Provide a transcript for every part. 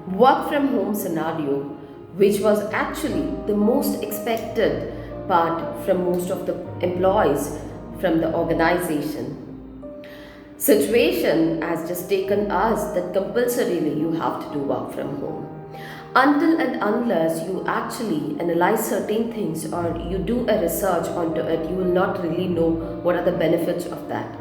work from home scenario, which was actually the most expected part from most of the employees from the organization. Situation has just taken us that compulsorily you have to do work from home. Until and unless you actually analyze certain things or you do a research onto it, you will not really know what are the benefits of that.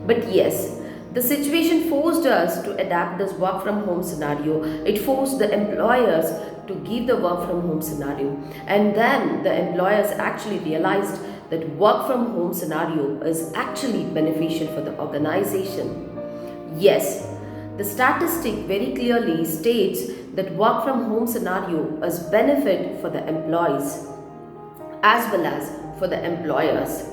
But yes, the situation forced us to adapt this work from home scenario. It forced the employers to give the work from home scenario. And then the employers actually realized that work from home scenario is actually beneficial for the organization. Yes, the statistic very clearly states that work from home scenario is benefit for the employees as well as for the employers.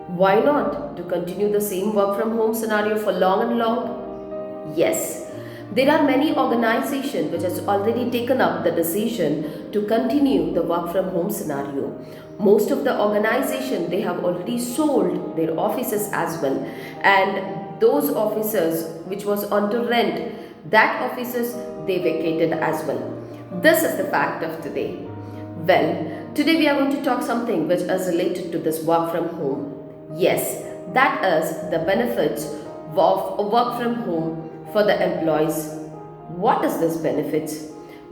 Why not to continue the same work from home scenario for long and long? Yes, there are many organizations which has already taken up the decision to continue the work from home scenario. Most of the organization they have already sold their offices as well, and those offices which was on to rent, that offices they vacated as well. This is the fact of today. Well, today we are going to talk something which is related to this work from home. Yes, that is the benefits of work from home for the employees. What is this benefits?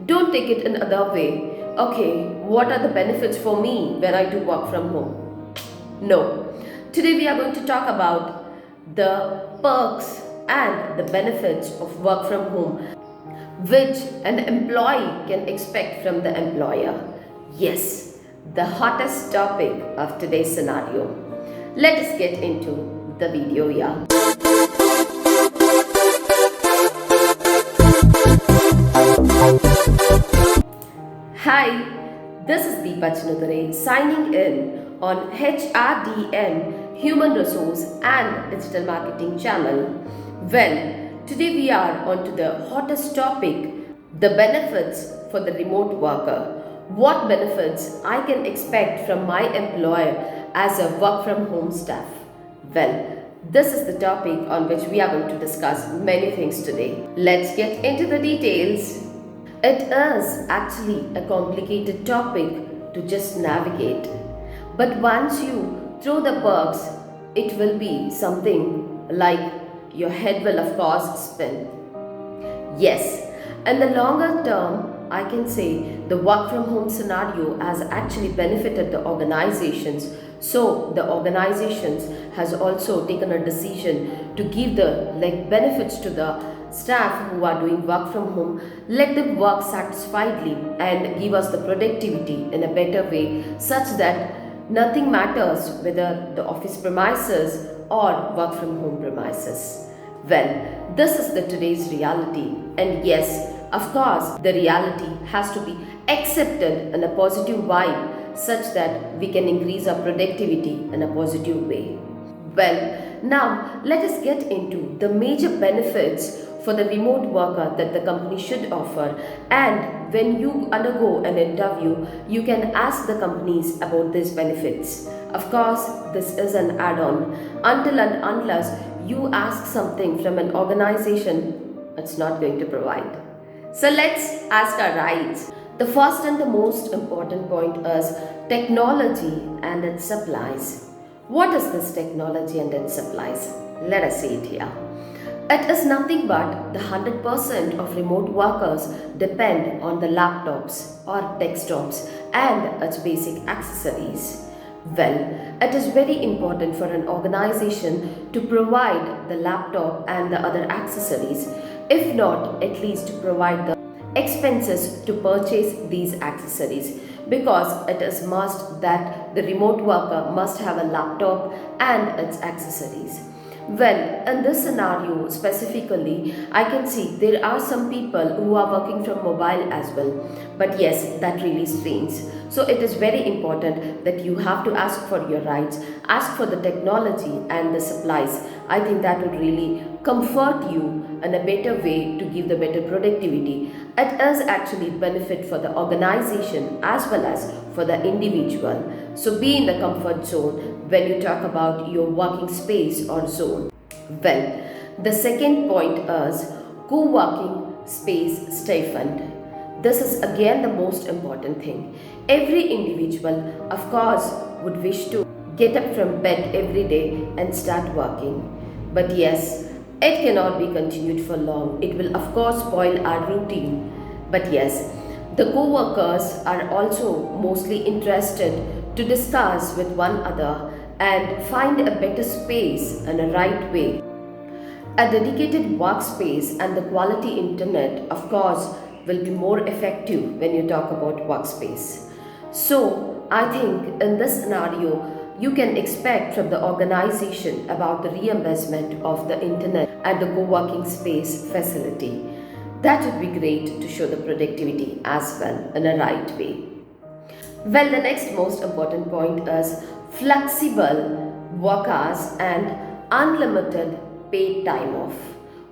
Don't take it in another way. Okay, what are the benefits for me when I do work from home? No. Today we are going to talk about the perks and the benefits of work from home which an employee can expect from the employer. Yes, the hottest topic of today's scenario. Let us get into the video here. Hi, this is Deepa signing in on HRDM Human Resource and Digital Marketing channel. Well, today we are on to the hottest topic, the benefits for the remote worker. What benefits I can expect from my employer as a work from home staff? Well, this is the topic on which we are going to discuss many things today. Let's get into the details. It is actually a complicated topic to just navigate. But once you throw the perks, it will be something like your head will of course spin. Yes, in the longer term, I can say the work from home scenario has actually benefited the organizations. So the organizations has also taken a decision to give the benefits to the staff who are doing work from home. Let them work satisfiedly and give us the productivity in a better way such that nothing matters whether the office premises or work from home premises. Well, this is the today's reality, and yes, of course, the reality has to be accepted in a positive vibe such that we can increase our productivity in a positive way. Well, now let us get into the major benefits for the remote worker that the company should offer. And when you undergo an interview, you can ask the companies about these benefits. Of course, this is an add-on. Until and unless you ask something from an organization, it's not going to provide. So let's ask our rights. The first and the most important point is technology and its supplies. What is this technology and its supplies? Let us see it here. It is nothing but the 100% of remote workers depend on the laptops or desktops and its basic accessories. Well, it is very important for an organization to provide the laptop and the other accessories, if not at least to provide the expenses to purchase these accessories, because it is must that the remote worker must have a laptop and its accessories. Well, in this scenario specifically, I can see there are some people who are working from mobile as well. But yes, that really strains. So it is very important that you have to ask for your rights, ask for the technology and the supplies. I think that would really comfort you in a better way to give the better productivity. It is actually benefit for the organization as well as for the individual. So be in the comfort zone when you talk about your working space or zone. Well, the second point is co-working space stipend. This is again the most important thing. Every individual, of course, would wish to get up from bed every day and start working. But yes, it cannot be continued for long. It will, of course, spoil our routine. But yes, the co-workers are also mostly interested to discuss with one another and find a better space and a right way. A dedicated workspace and the quality internet, of course, will be more effective when you talk about workspace. So, I think in this scenario, you can expect from the organization about the reimbursement of the internet and the co-working space facility. That would be great to show the productivity as well in a right way. Well, the next most important point is flexible work hours and unlimited paid time off.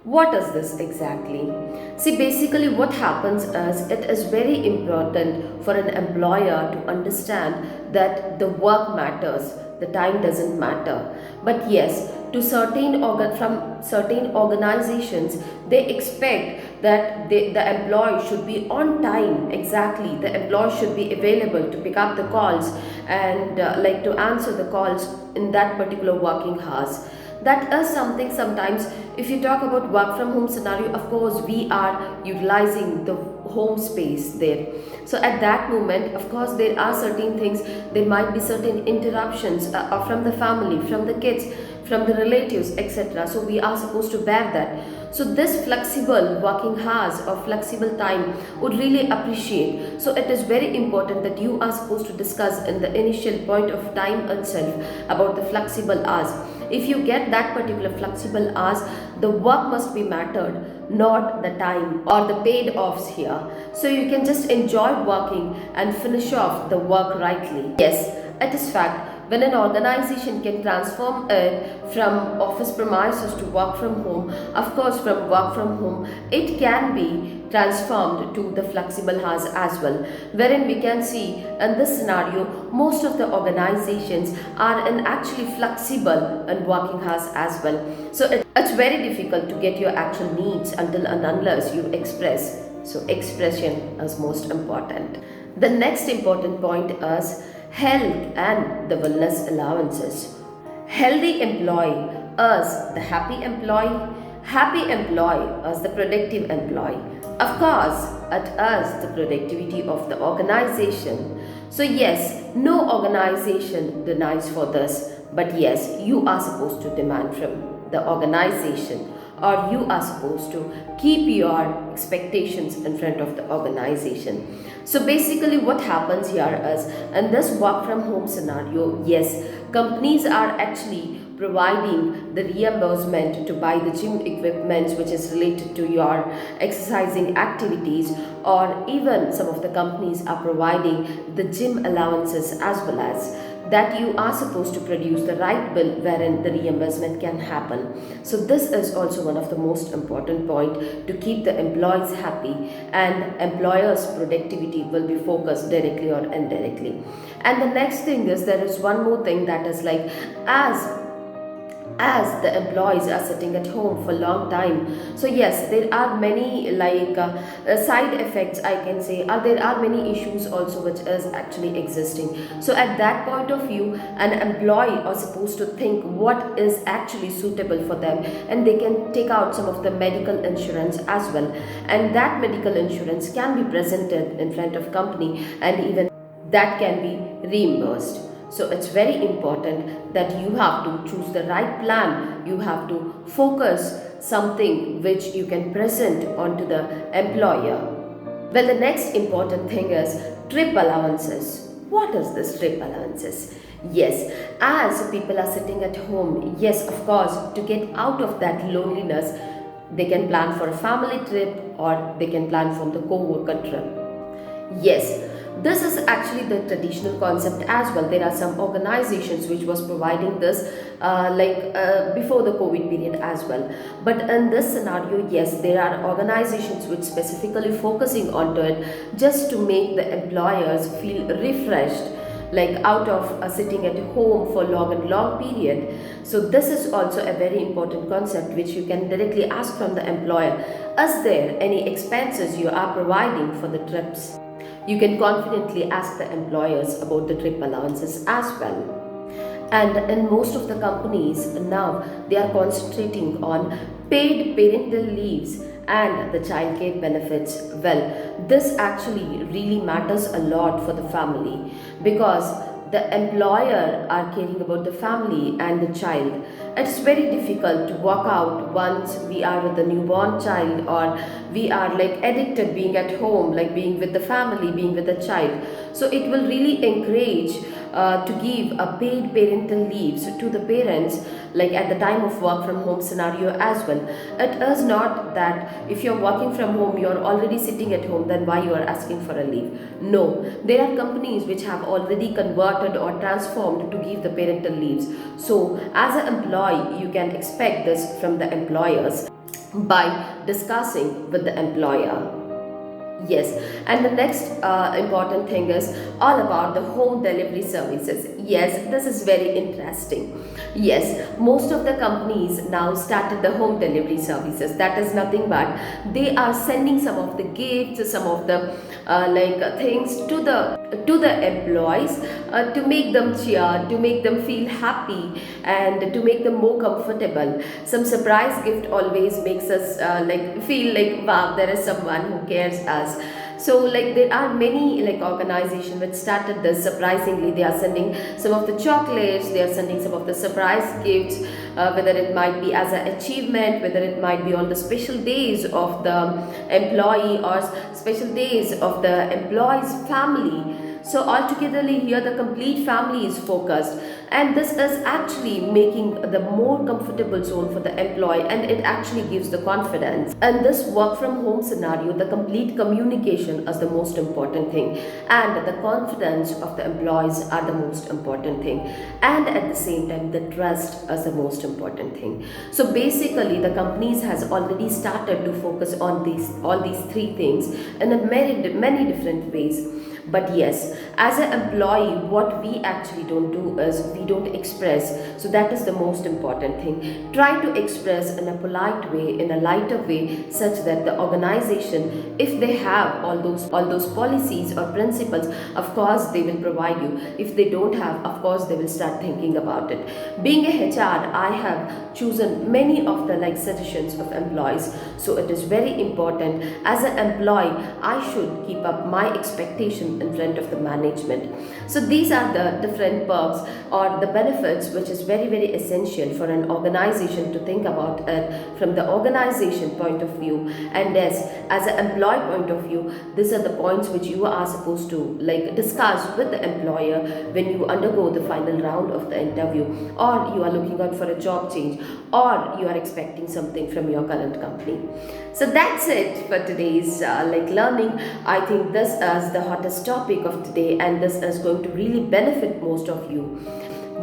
What is this exactly? See, basically, what happens is it is very important for an employer to understand that the work matters, the time doesn't matter. But yes, to from certain organizations, they expect that the employee should be on time exactly. The employee should be available to pick up the calls and like to answer the calls in that particular working hours. That is something sometimes if you talk about work from home scenario, of course we are utilizing the home space there. So at that moment, of course, there are certain things, there might be certain interruptions from the family, from the kids, from the relatives, etc. So we are supposed to bear that. So this flexible working hours or flexible time would really appreciate. So it is very important that you are supposed to discuss in the initial point of time itself about the flexible hours. If you get that particular flexible hours, the work must be mattered, not the time or the paid offs here. So you can just enjoy working and finish off the work rightly. Yes, it is fact. When an organization can transform it from office premises to work from home, of course, from work from home, it can be transformed to the flexible hours as well. Wherein we can see in this scenario, most of the organizations are in actually flexible and working hours as well. So it's very difficult to get your actual needs until and unless you express. So expression is most important. The next important point is health and the wellness allowances. Healthy employee is the happy employee is the productive employee. Of course, it is the productivity of the organization. So yes, no organization denies for this, but yes, you are supposed to demand from the organization, or you are supposed to keep your expectations in front of the organization. So basically what happens here is in this work from home scenario, yes, companies are actually providing the reimbursement to buy the gym equipment which is related to your exercising activities, or even some of the companies are providing the gym allowances as well as that you are supposed to produce the right bill wherein the reimbursement can happen. So this is also one of the most important point to keep the employees happy, and employers' productivity will be focused directly or indirectly. And the next thing is there is one more thing that is like as the employees are sitting at home for a long time, so yes, there are many side effects I can say, or there are many issues also which is actually existing. So at that point of view, an employee are supposed to think what is actually suitable for them, and they can take out some of the medical insurance as well, and that medical insurance can be presented in front of company, and even that can be reimbursed. So it's very important that you have to choose the right plan. You have to focus something which you can present onto the employer. Well, the next important thing is trip allowances. What is this trip allowances? Yes, as people are sitting at home, yes, of course, to get out of that loneliness, they can plan for a family trip or they can plan for the co-worker trip. Yes, this is actually the traditional concept as well. There are some organizations which was providing this before the COVID period as well. But in this scenario, yes, there are organizations which specifically focusing onto it just to make the employers feel refreshed like out of sitting at home for long and long period. So this is also a very important concept which you can directly ask from the employer. Is there any expenses you are providing for the trips? You can confidently ask the employers about the trip allowances as well. And in most of the companies now, they are concentrating on paid parental leaves and the childcare benefits. Well, this actually really matters a lot for the family, because the employer are caring about the family and the child. It's very difficult to walk out once we are with the newborn child, or we are like addicted being at home, like being with the family, being with the child. So it will really encourage to give a paid parental leaves to the parents, like at the time of work from home scenario as well. It is not that if you're working from home, you're already sitting at home, then why you are asking for a leave. No, there are companies which have already converted or transformed to give the parental leaves. So as an employee, you can expect this from the employers by discussing with the employer. Yes, and the next important thing is all about the home delivery services. Yes, this is very interesting. Yes, most of the companies now started the home delivery services. That is nothing but they are sending some of the gifts, some of the things to the employees to make them cheer, to make them feel happy, and to make them more comfortable. Some surprise gift always makes us feel like wow, there is someone who cares us. So like there are many like organizations which started this. Surprisingly, they are sending some of the chocolates, they are sending some of the surprise gifts, whether it might be as an achievement, whether it might be on the special days of the employee or special days of the employee's family. So altogether here the complete family is focused, and this is actually making the more comfortable zone for the employee, and it actually gives the confidence. And this work from home scenario, the complete communication is the most important thing, and the confidence of the employees are the most important thing, and at the same time the trust is the most important thing. So basically the companies has already started to focus on all these three things in a many different ways. But yes, as an employee, what we actually don't do is we don't express. So that is the most important thing. Try to express in a polite way, in a lighter way, such that the organization, if they have all those policies or principles, of course they will provide you. If they don't have, of course they will start thinking about it. Being a HR, I have chosen many of the suggestions of employees. So it is very important. As an employee, I should keep up my expectation in front of the management. So these are the different perks or the benefits which is very essential for an organization to think about it from the organization point of view. And yes, as an employee point of view, these are the points which you are supposed to discuss with the employer when you undergo the final round of the interview, or you are looking out for a job change, or you are expecting something from your current company. So that's it for today's learning. I think this is the hottest topic of today, and this is going to really benefit most of you.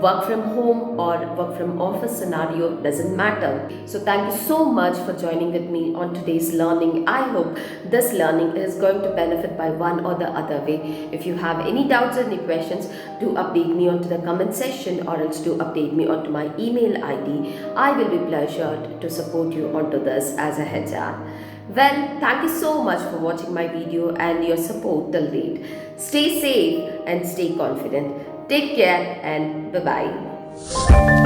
Work from home or work from office scenario doesn't matter. So thank you so much for joining with me on today's learning. I hope this learning is going to benefit by one or the other way. If you have any doubts or any questions, do update me onto the comment section, or else do update me onto my email ID. I will be pleasured to support you onto this as a HR. Well, thank you so much for watching my video and your support till date. Stay safe and stay confident. Take care and bye-bye.